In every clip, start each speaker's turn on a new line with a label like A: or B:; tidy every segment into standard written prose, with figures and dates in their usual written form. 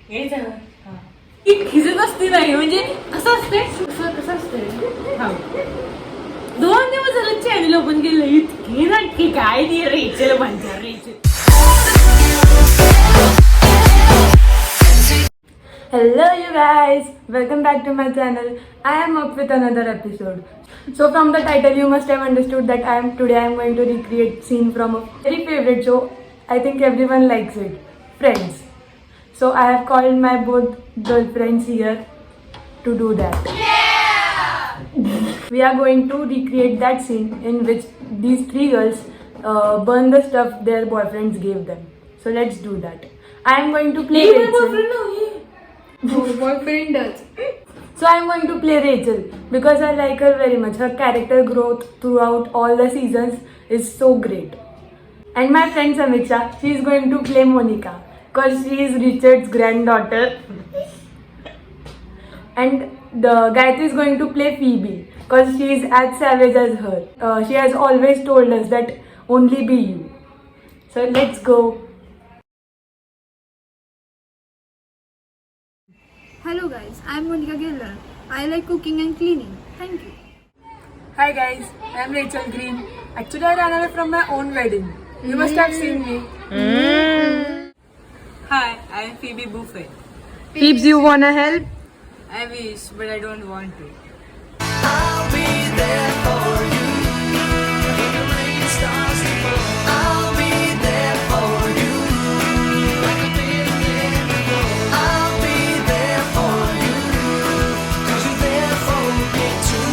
A: हे झालं. ती खिजत असते नाही म्हणजे कसं असते कसं असते हा 2 दिवस झालं चॅनल ओपन केलं इतकी नाटकी काय ती रेचल म्हणतात Rachel.
B: Hello you guys, welcome back to my channel. I am up with another episode. So from the title you must have understood that I am going to recreate scene from a very favorite show. I think everyone likes it, Friends. So I have called my both girlfriends here to do that. We are going to recreate that scene in which these three girls burn the stuff their boyfriends gave them. So let's do that. I am going to play Rachel.
C: Boyfriend does.
B: So I'm going to play Rachel because I like her very much. Her character growth throughout all the seasons is so great. And my friend Samiksha, she is going to play Monica because she is Richard's granddaughter. And the Gayatri is going to play Phoebe because she is as savage as her. She has always told us that only be you. So let's go.
C: Hello guys, I am Monica Gilder. I like cooking and cleaning. Thank you.
B: Hi guys, I am Rachel Green. Actually, I ran away from my own wedding. You must have seen me.
A: Hi, I am Phoebe Buffet.
B: Phoebes, you wanna help?
A: I wish, but I don't want to.
D: I'll be there for you. When the rain starts to fall, I'll be there for you. Like I've been there before. I'll be there for you. 'Cause you're there for me too.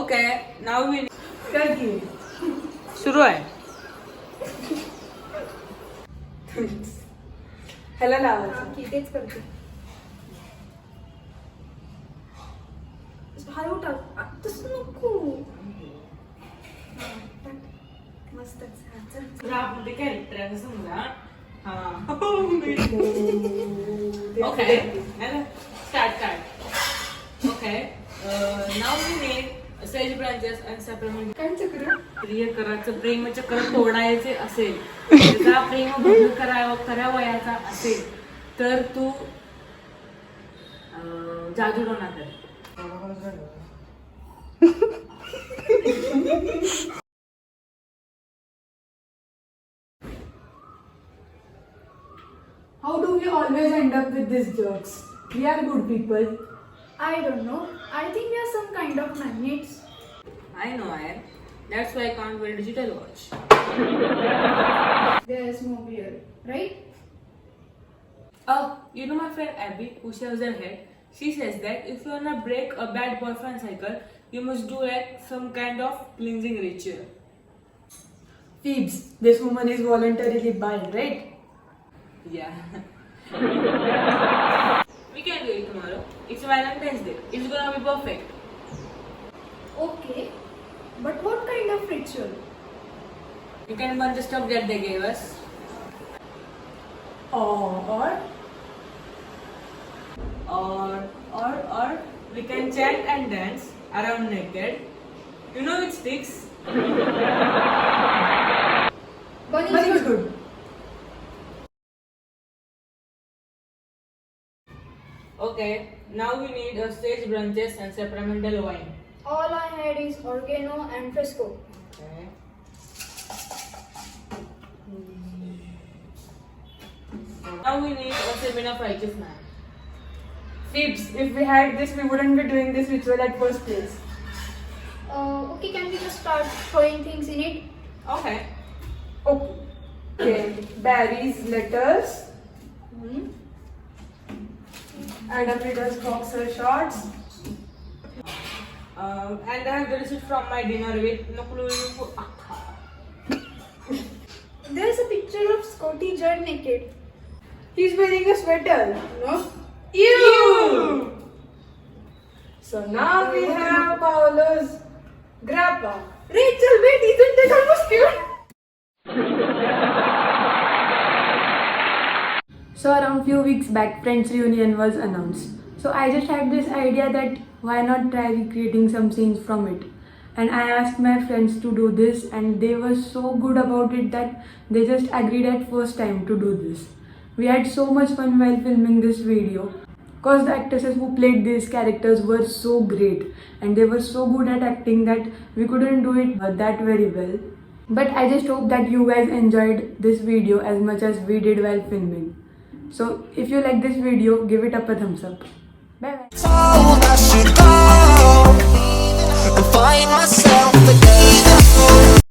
A: Okay, now we
B: Turkey.
A: सुरू आहे.
B: ह्याला लावायचं.
C: तेच करते. हळू टाक. तसं नको. मस्तच.
A: आपले कॅरेक्टर आहे समजा. हा okay start okay now me name says branches and supplement
C: काय चक्र?
A: प्रियकराचं प्रेमचक्र तोडायचे असेल त्याचा प्रेम भंग करावयाचा असेल तर तू जादूटोणा कर.
B: How do we always end up with these jerks? We are good people.
C: I don't know. I think we are some kind of magnets.
A: I know I am. That's why I can't wear digital watch.
C: There's no beer, right?
A: Oh, you know my friend Abby, who shaves her head? She says that if you wanna break a bad boyfriend cycle, you must do like some kind of cleansing ritual.
B: Phoebes, this woman is voluntarily bald, right?
A: Yeah. We can do it tomorrow. It's Valentine's Day. It's gonna be perfect.
C: Okay. But what kind of ritual?
A: You can burn the stuff that they gave us.
B: Or
A: Or we can chant and dance around naked. You know with sticks.
C: Bunny
B: very good.
A: Okay. Now we need a sage branches and sacramental wine.
C: All I had is oregano and fresco.
A: Okay. Now we need a seven of righteous man.
B: Phoebes, if we had this, we wouldn't be doing this ritual at first place.
C: Okay, can we just start throwing things in it?
A: Okay.
B: Okay. Barry's letters. Adam Peter's boxer shorts.
A: And I have the receipt from my dinner with Nuklu.
C: There's a picture of Scotty Judd naked.
B: He's wearing a sweater. No?
A: Ew!
B: So now we have Paolo's grappa.
C: Rachel, wait, isn't that almost cute?
B: So around few weeks back, Friends reunion was announced. So I just had this idea that why not try recreating some scenes from it. and I asked my friends to do this, and they were so good about it that they just agreed at first time to do this. We had so much fun while filming this video because the actresses who played these characters were so great and they were so good at acting that we couldn't do it that very well. But I just hope that you guys enjoyed this video as much as we did while filming. So if you like this video, give it up a thumbs up. Bye bye.
D: Told I should go and find myself again.